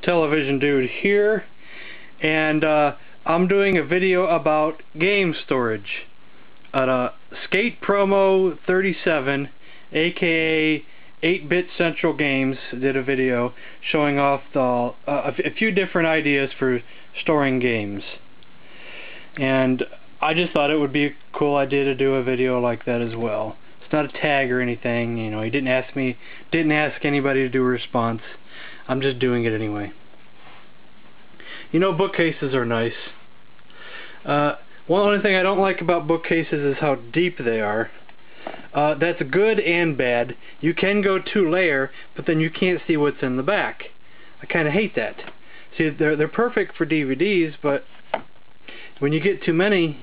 IntellivisionDude here, and I'm doing a video about game storage. Skate Promo 37, aka 8-Bit Central Games, did a video showing off a few different ideas for storing games. And I just thought it would be a cool idea to do a video like that as well. It's not a tag or anything, you know. He didn't ask anybody to do a response. I'm just doing it anyway. You know, bookcases are nice. One thing I don't like about bookcases is how deep they are. That's good and bad. You can go 2-layer, but then you can't see what's in the back. I kind of hate that. See, they're perfect for DVDs, but when you get too many,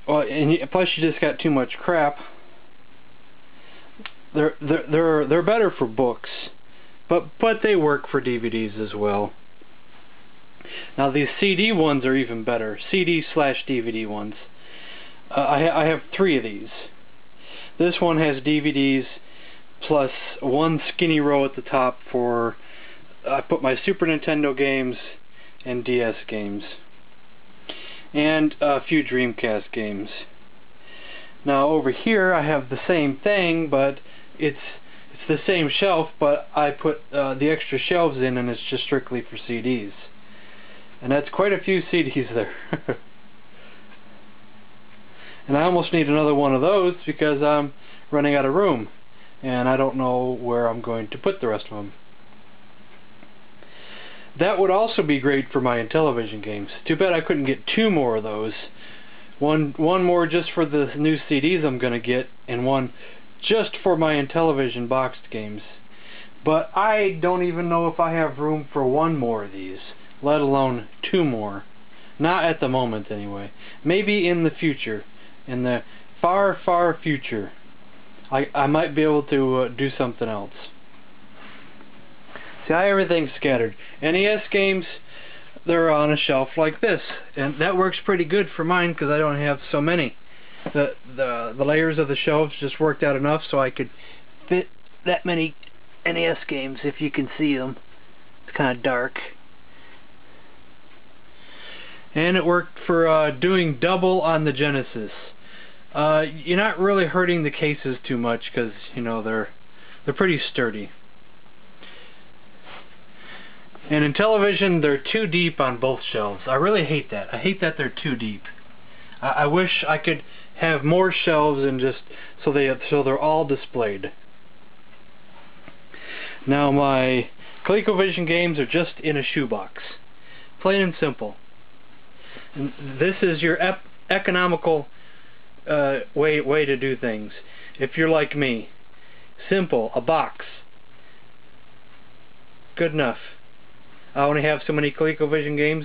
well, plus you just got too much crap. They're better for books, but they work for DVDs as well. Now these CD ones are even better. CD/DVD ones. I have 3 of these. This one has DVDs plus one skinny row at the top for I put my Super Nintendo games and DS games and a few Dreamcast games. Now over here I have the same thing, but it's the same shelf, but I put the extra shelves in, and it's just strictly for CDs. And that's quite a few CDs there. And I almost need another one of those because I'm running out of room, and I don't know where I'm going to put the rest of them. That would also be great for my Intellivision games. Too bad I couldn't get 2 more of those. One more just for the new CDs I'm going to get, and one just for my Intellivision boxed games. But I don't even know if I have room for 1 more of these, let alone 2 more. Not at the moment anyway. Maybe in the future. In the far, far future, I might be able to do something else. See, I have everything scattered. NES games, they're on a shelf like this, and that works pretty good for mine because I don't have so many. The layers of the shelves just worked out enough so I could fit that many NES games, if you can see them. It's kind of dark. And it worked for doing double on the Genesis. You're not really hurting the cases too much because, you know, they're pretty sturdy. And in Intellivision, they're too deep on both shelves. I really hate that. I hate that they're too deep. I wish I could have more shelves and just so they're all displayed. Now my ColecoVision games are just in a shoebox, plain and simple. And this is your economical way to do things. If you're like me, simple, a box, good enough. I only have so many ColecoVision games,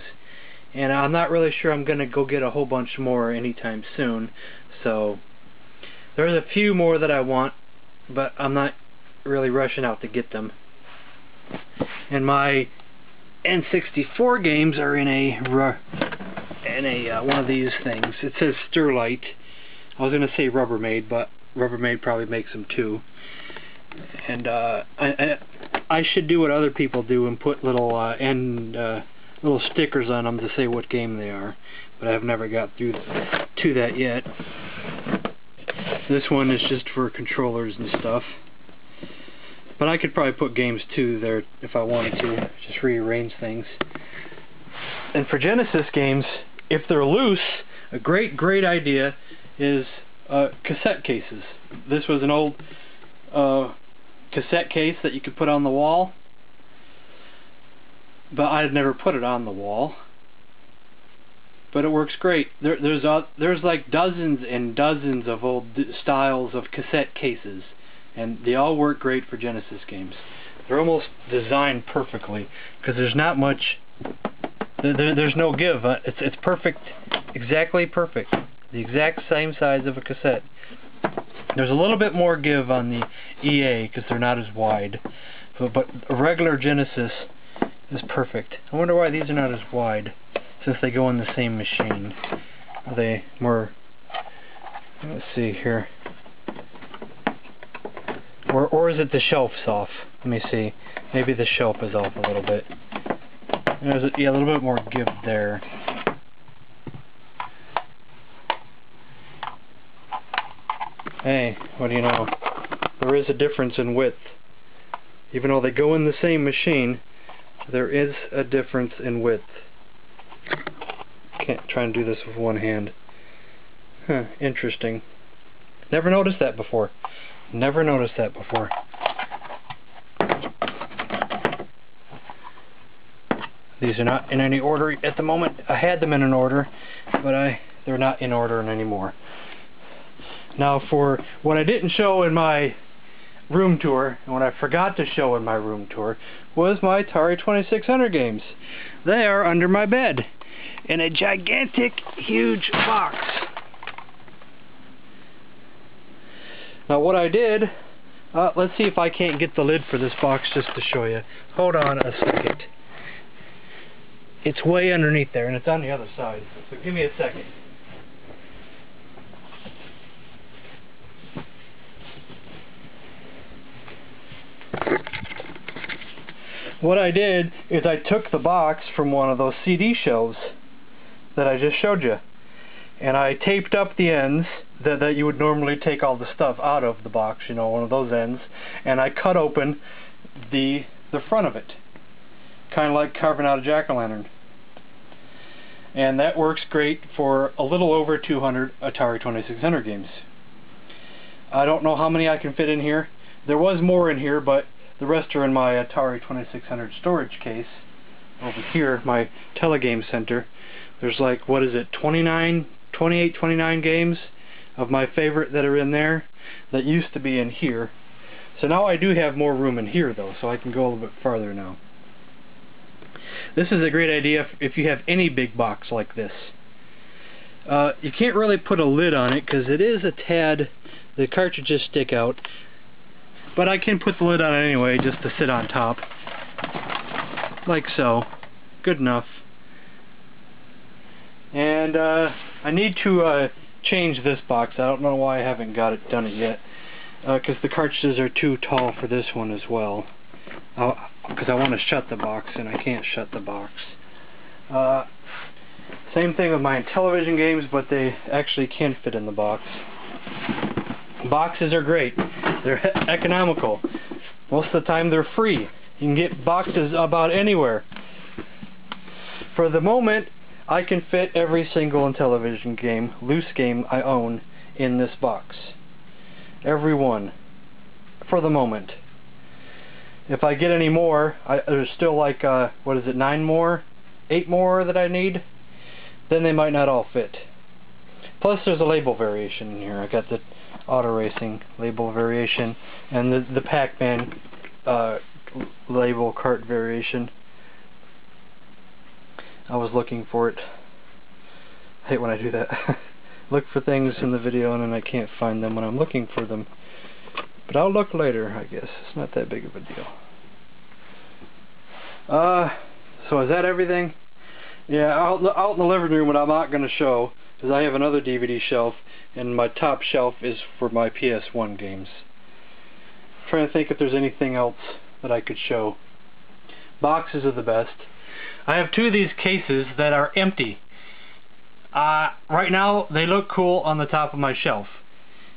and I'm not really sure I'm gonna go get a whole bunch more anytime soon. So there's a few more that I want, but I'm not really rushing out to get them. And my N64 games are in a one of these things. It says Sterlite. I was gonna say Rubbermaid, but Rubbermaid probably makes them too. And I should do what other people do and put little little stickers on them to say what game they are, but I've never got to that yet. This one is just for controllers and stuff, but I could probably put games too there if I wanted to, just rearrange things. And for Genesis games, if they're loose, a great idea is cassette cases. This was an old cassette case that you could put on the wall, but I'd never put it on the wall. But it works great. There's like dozens and dozens of old styles of cassette cases, and they all work great for Genesis games. They're almost designed perfectly because there's not much. There's no give. It's perfect, exactly perfect. The exact same size of a cassette. There's a little bit more give on the EA because they're not as wide, but a regular Genesis is perfect. I wonder why these are not as wide, since they go in the same machine. Are they more? Let's see here. Or is it the shelf's off? Let me see. Maybe the shelf is off a little bit. There's a little bit more give there. Hey, what do you know? There is a difference in width. Even though they go in the same machine, there is a difference in width. Can't try and do this with one hand. Huh, interesting. Never noticed that before. Never noticed that before. These are not in any order at the moment. I had them in an order, but they're not in order anymore. Now, for what I didn't show in my room tour, and what I forgot to show in my room tour, was my Atari 2600 games. They are under my bed in a gigantic, huge box. Now what I did, let's see if I can't get the lid for this box just to show you. Hold on a second. It's way underneath there, and it's on the other side, so give me a second. What I did is I took the box from one of those CD shelves that I just showed you, and I taped up the ends that you would normally take all the stuff out of the box, you know, one of those ends, and I cut open the front of it, kind of like carving out a jack-o'-lantern. And that works great for a little over 200 Atari 2600 games. I don't know how many I can fit in here. There was more in here, but the rest are in my Atari 2600 storage case over here, my telegame center. There's like, what is it, 28, 29 games of my favorite that are in there that used to be in here. So now I do have more room in here though, so I can go a little bit farther now. This is a great idea if you have any big box like this. You can't really put a lid on it because it is a tad, the cartridges stick out. But I can put the lid on it anyway, just to sit on top. Like so. Good enough. And I need to change this box. I don't know why I haven't done it yet. Because the cartridges are too tall for this one as well. Because I want to shut the box, and I can't shut the box. Same thing with my Intellivision games, but they actually can fit in the box. Boxes are great. They're economical. Most of the time they're free. You can get boxes about anywhere. For the moment, I can fit every single Intellivision game, loose game I own in this box. Every one. For the moment. If I get any more, there's still like, what is it, 9 more? 8 more that I need? Then they might not all fit. Plus there's a label variation in here. I got the Auto Racing label variation and the Pac-Man label cart variation. I was looking for it. I hate when I do that. Look for things in the video and then I can't find them when I'm looking for them. But I'll look later, I guess. It's not that big of a deal. So is that everything? Yeah, out in the living room, what I'm not going to show is I have another DVD shelf, and my top shelf is for my PS1 games. I'm trying to think if there's anything else that I could show. Boxes are the best. I have 2 of these cases that are empty. Right now, they look cool on the top of my shelf.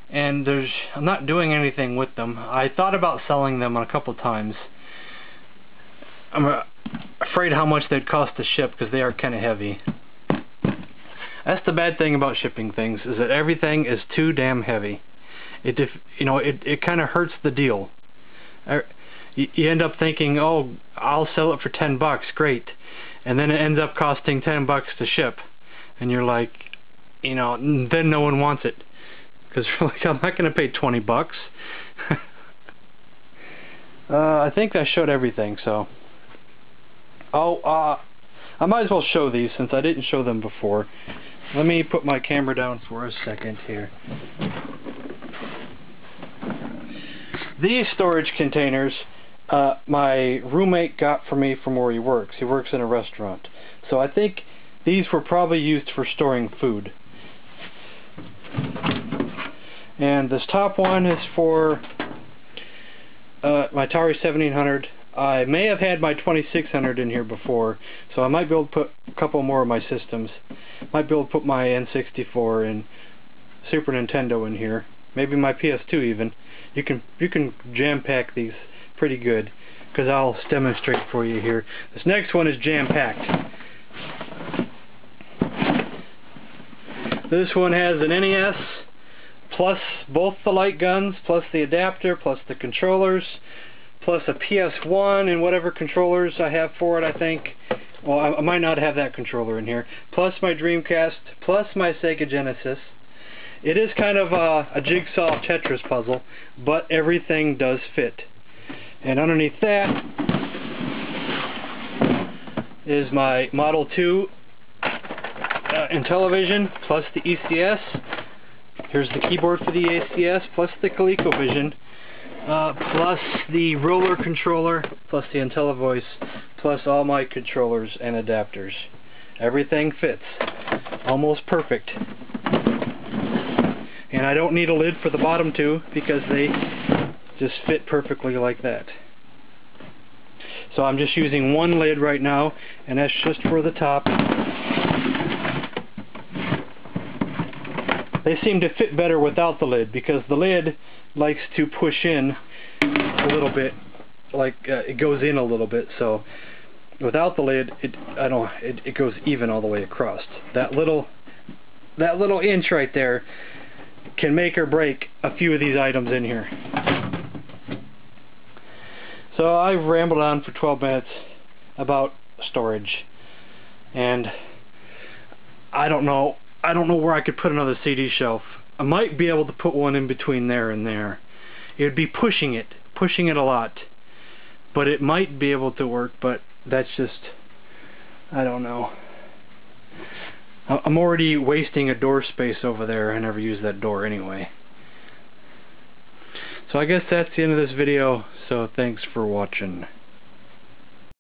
And I'm not doing anything with them. I thought about selling them a couple times. I'm afraid how much they'd cost to ship because they are kind of heavy. That's the bad thing about shipping things, is that everything is too damn heavy. It kind of hurts the deal. You end up thinking, oh, I'll sell it for $10, great, and then it ends up costing $10 to ship, and you're like, then no one wants it, because you're like, I'm not going to pay $20. I think I showed everything, so. I might as well show these since I didn't show them before. Let me put my camera down for a second here. These storage containers my roommate got for me from where he works. He works in a restaurant. So I think these were probably used for storing food. And this top one is for my Atari 1700. I may have had my 2600 in here before, so I might be able to put a couple more of my systems. Might be able to put my N64 and Super Nintendo in here. Maybe my PS2 even. You can jam-pack these pretty good, because I'll demonstrate for you here. This next one is jam-packed. This one has an NES, plus both the light guns, plus the adapter, plus the controllers, plus a PS1 and whatever controllers I have for it, I think. Well, I might not have that controller in here. Plus my Dreamcast, plus my Sega Genesis. It is kind of a jigsaw Tetris puzzle, but everything does fit. And underneath that is my Model 2 Intellivision, plus the ECS. Here's the keyboard for the ECS, plus the ColecoVision, plus the roller controller, plus the IntelliVoice, plus all my controllers and adapters. Everything fits. Almost perfect. And I don't need a lid for the bottom two because they just fit perfectly like that. So I'm just using one lid right now, and that's just for the top. They seem to fit better without the lid, because the lid likes to push in a little bit, like it goes in a little bit. So without the lid, it goes even all the way across. That little inch right there can make or break a few of these items in here. So I've rambled on for 12 minutes about storage, and I don't know where I could put another CD shelf. I might be able to put one in between there and there. It would be pushing it a lot, but it might be able to work, but that's just, I don't know. I'm already wasting a door space over there. I never use that door anyway. So I guess that's the end of this video, so thanks for watching.